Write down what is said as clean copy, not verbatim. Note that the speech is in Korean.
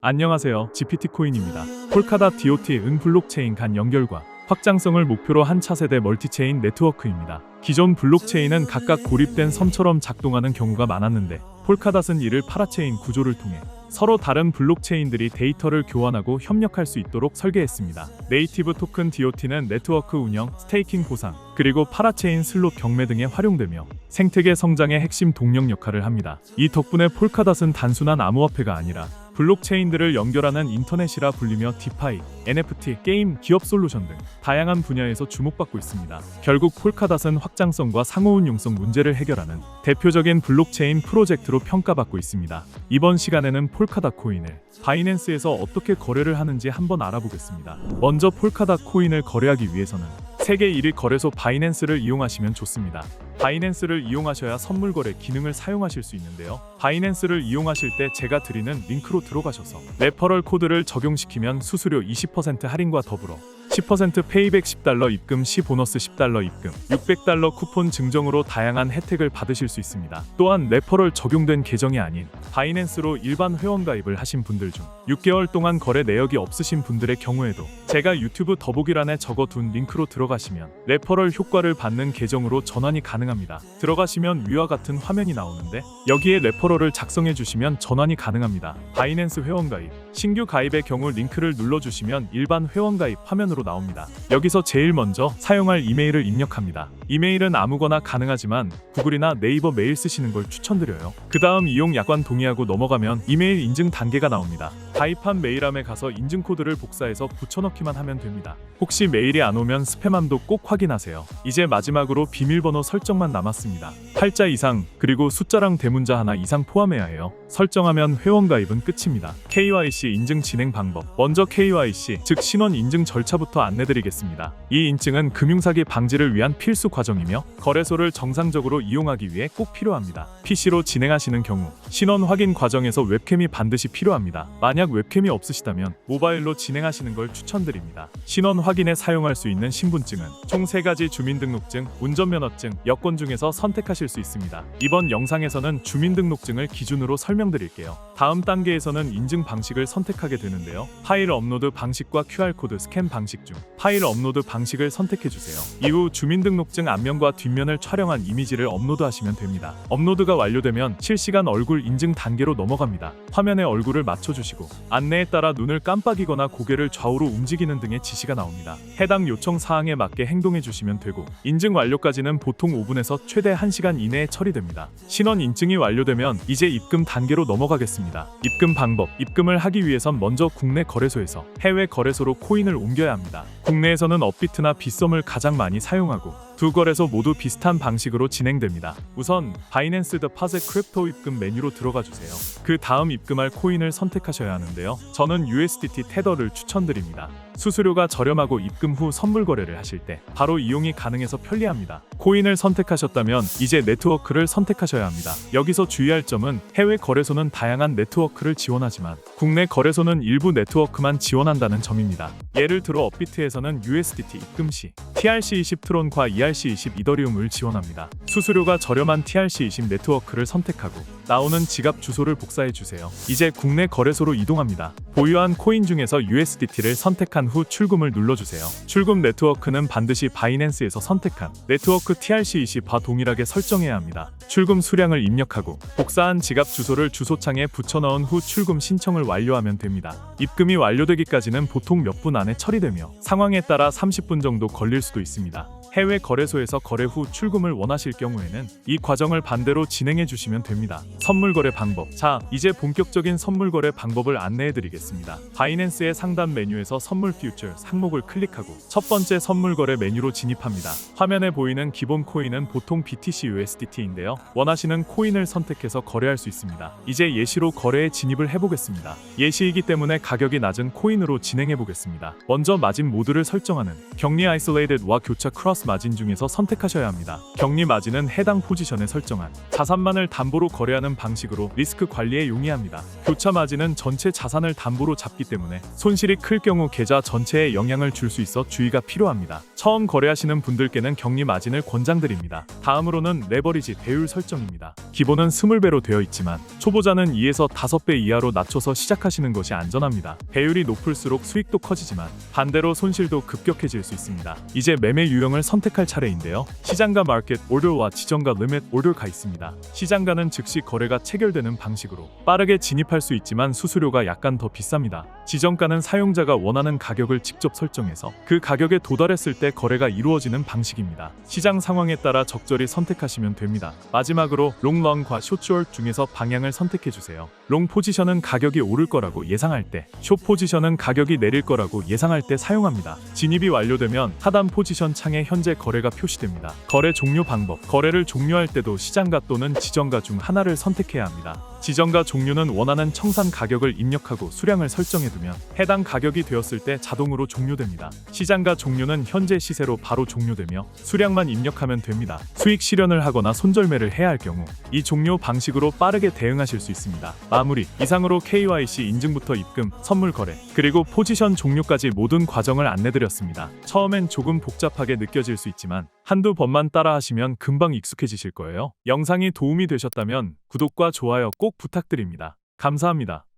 안녕하세요. GPT코인입니다. 폴카닷 DOT 은 블록체인 간 연결과 확장성을 목표로 한 차세대 멀티체인 네트워크입니다. 기존 블록체인은 각각 고립된 섬처럼 작동하는 경우가 많았는데 폴카닷은 이를 파라체인 구조를 통해 서로 다른 블록체인들이 데이터를 교환하고 협력할 수 있도록 설계했습니다. 네이티브 토큰 DOT는 네트워크 운영, 스테이킹 보상, 그리고 파라체인 슬롯 경매 등에 활용되며 생태계 성장의 핵심 동력 역할을 합니다. 이 덕분에 폴카닷은 단순한 암호화폐가 아니라 블록체인들을 연결하는 인터넷이라 불리며 디파이, NFT, 게임, 기업 솔루션 등 다양한 분야에서 주목받고 있습니다. 결국 폴카닷은 확장성과 상호운용성 문제를 해결하는 대표적인 블록체인 프로젝트로 평가받고 있습니다. 이번 시간에는 폴카닷 코인을 바이낸스에서 어떻게 거래를 하는지 한번 알아보겠습니다. 먼저 폴카닷 코인을 거래하기 위해서는 세계 1위 거래소 바이낸스를 이용하시면 좋습니다. 바이낸스를 이용하셔야 선물 거래 기능을 사용하실 수 있는데요. 바이낸스를 이용하실 때 제가 드리는 링크로 들어가셔서 레퍼럴 코드를 적용시키면 수수료 20% 할인과 더불어 10% 페이백 $10 입금 시 보너스 $10 입금, $600 쿠폰 증정으로 다양한 혜택을 받으실 수 있습니다. 또한 레퍼럴 적용된 계정이 아닌 바이낸스로 일반 회원 가입을 하신 분들 중 6개월 동안 거래 내역이 없으신 분들의 경우에도 제가 유튜브 더보기란에 적어둔 링크로 들어가시면 레퍼럴 효과를 받는 계정으로 전환이 가능합니다. 들어가시면 위와 같은 화면이 나오는데 여기에 레퍼럴을 작성해 주시면 전환이 가능합니다. 바이낸스 회원 가입, 신규 가입의 경우 링크를 눌러주시면 일반 회원 가입 화면으로 나옵니다. 여기서 제일 먼저 사용할 이메일을 입력합니다. 이메일은 아무거나 가능하지만 구글이나 네이버 메일 쓰시는 걸 추천드려요. 그 다음 이용 약관 동의하고 넘어가면 이메일 인증 단계가 나옵니다. 가입한 메일함에 가서 인증 코드를 복사해서 붙여넣기만 하면 됩니다. 혹시 메일이 안 오면 스팸함도 꼭 확인하세요. 이제 마지막으로 비밀번호 설정만 남았습니다. 8자 이상 그리고 숫자랑 대문자 하나 이상 포함해야 해요. 설정하면 회원 가입은 끝입니다. KYC 인증 진행 방법. 먼저 KYC 즉 신원 인증 절차부터 안내드리겠습니다. 이 인증은 금융사기 방지를 위한 필수 과정이며 거래소를 정상적으로 이용하기 위해 꼭 필요합니다. PC로 진행하시는 경우 신원 확인 과정에서 웹캠이 반드시 필요합니다. 만약 웹캠이 없으시다면 모바일로 진행하시는 걸 추천드립니다. 신원 확인에 사용할 수 있는 신분증은 총 3가지 주민등록증, 운전면허증, 여권 중에서 선택하실 수 있습니다. 이번 영상에서는 주민등록증을 기준으로 설명드릴게요. 다음 단계에서는 인증 방식을 선택하게 되는데요. 파일 업로드 방식과 QR코드 스캔 방식 중 파일 업로드 방식을 선택해주세요. 이후 주민등록증 앞면과 뒷면을 촬영한 이미지를 업로드하시면 됩니다. 업로드가 완료되면 실시간 얼굴 인증 단계로 넘어갑니다. 화면에 얼굴을 맞춰주시고 안내에 따라 눈을 깜빡이거나 고개를 좌우로 움직이는 등의 지시가 나옵니다. 해당 요청 사항에 맞게 행동해주시면 되고 인증 완료까지는 보통 5분에서 최대 1시간 이내에 처리됩니다. 신원 인증이 완료되면 이제 입금 단계로 넘어가겠습니다. 입금 방법. 입금을 하기 위해선 먼저 국내 거래소에서 해외 거래소로 코인을 옮겨야 합니다. 국내에서는 업비트나 빗썸을 가장 많이 사용하고 두 거래소 모두 비슷한 방식으로 진행됩니다. 우선 바이낸스 더파젯 크립토 입금 메뉴로 들어가 주세요. 그 다음 입금할 코인을 선택하셔야 하는데요. 저는 USDT 테더를 추천드립니다. 수수료가 저렴하고 입금 후 선물 거래를 하실 때 바로 이용이 가능해서 편리합니다. 코인을 선택하셨다면 이제 네트워크를 선택하셔야 합니다. 여기서 주의할 점은 해외 거래소는 다양한 네트워크를 지원하지만 국내 거래소는 일부 네트워크만 지원한다는 점입니다. 예를 들어 업비트에서는 USDT 입금 시 TRC20 트론과 ERC20 이더리움을 지원합니다. 수수료가 저렴한 TRC20 네트워크를 선택하고 나오는 지갑 주소를 복사해 주세요. 이제 국내 거래소로 이동합니다. 보유한 코인 중에서 USDT를 선택한 후 출금을 눌러주세요. 출금 네트워크는 반드시 바이낸스에서 선택한 네트워크 TRC20과 동일하게 설정해야 합니다. 출금 수량을 입력하고 복사한 지갑 주소를 주소창에 붙여넣은 후 출금 신청을 완료하면 됩니다. 입금이 완료되기까지는 보통 몇 분 안에 처리되며 상황에 따라 30분 정도 걸릴 수도 있습니다. 해외 거래소에서 거래 후 출금을 원하실 경우에는 이 과정을 반대로 진행해 주시면 됩니다. 선물 거래 방법. 자, 이제 본격적인 선물 거래 방법을 안내해 드리겠습니다. 바이낸스의 상단 메뉴에서 선물 퓨처 항목을 클릭하고 첫 번째 선물 거래 메뉴로 진입합니다. 화면에 보이는 기본 코인은 보통 BTC USDT인데요. 원하시는 코인을 선택해서 거래할 수 있습니다. 이제 예시로 거래에 진입을 해보겠습니다. 예시이기 때문에 가격이 낮은 코인으로 진행해 보겠습니다. 먼저 마진 모드를 설정하는 격리 아이솔레이드와 교차 크로스 마진 중에서 선택하셔야 합니다. 격리 마진은 해당 포지션에 설정한 자산만을 담보로 거래하는 방식으로 리스크 관리에 용이합니다. 교차 마진은 전체 자산을 담보로 잡기 때문에 손실이 클 경우 계좌 전체에 영향을 줄 수 있어 주의가 필요합니다. 처음 거래하시는 분들께는 격리 마진을 권장드립니다. 다음으로는 레버리지 배율 설정입니다. 기본은 20배로 되어 있지만 초보자는 2에서 5배 이하로 낮춰서 시작하시는 것이 안전합니다. 배율이 높을수록 수익도 커지지만 반대로 손실도 급격해질 수 있습니다. 이제 매매 유형을 선택할 차례인데요. 시장가 마켓 오더와 지정가 리밋 오더가 있습니다. 시장가는 즉시 거래가 체결되는 방식으로 빠르게 진입할 수 있지만 수수료가 약간 더 비쌉니다. 지정가는 사용자가 원하는 가격을 직접 설정해서 그 가격에 도달했을 때 거래가 이루어지는 방식입니다. 시장 상황에 따라 적절히 선택하시면 됩니다. 마지막으로 롱런과 숏 중에서 방향을 선택해주세요. 롱 포지션은 가격이 오를 거라고 예상할 때, 숏 포지션은 가격이 내릴 거라고 예상할 때 사용합니다. 진입이 완료되면 하단 포지션 창에 현재 거래가 표시됩니다. 거래 종료 방법. 거래를 종료할 때도 시장가 또는 지정가 중 하나를 선택해야 합니다. 지정가 종류는 원하는 청산 가격을 입력하고 수량을 설정해두면 해당 가격이 되었을 때 자동으로 종료됩니다. 시장가 종류는 현재 시세로 바로 종료되며 수량만 입력하면 됩니다. 수익 실현을 하거나 손절매를 해야 할 경우 이 종료 방식으로 빠르게 대응하실 수 있습니다. 마무리. 이상으로 KYC 인증부터 입금, 선물 거래, 그리고 포지션 종료까지 모든 과정을 안내드렸습니다. 처음엔 조금 복잡하게 느껴질 수 있지만 한두 번만 따라하시면 금방 익숙해지실 거예요. 영상이 도움이 되셨다면 구독과 좋아요 꼭 부탁드립니다. 감사합니다.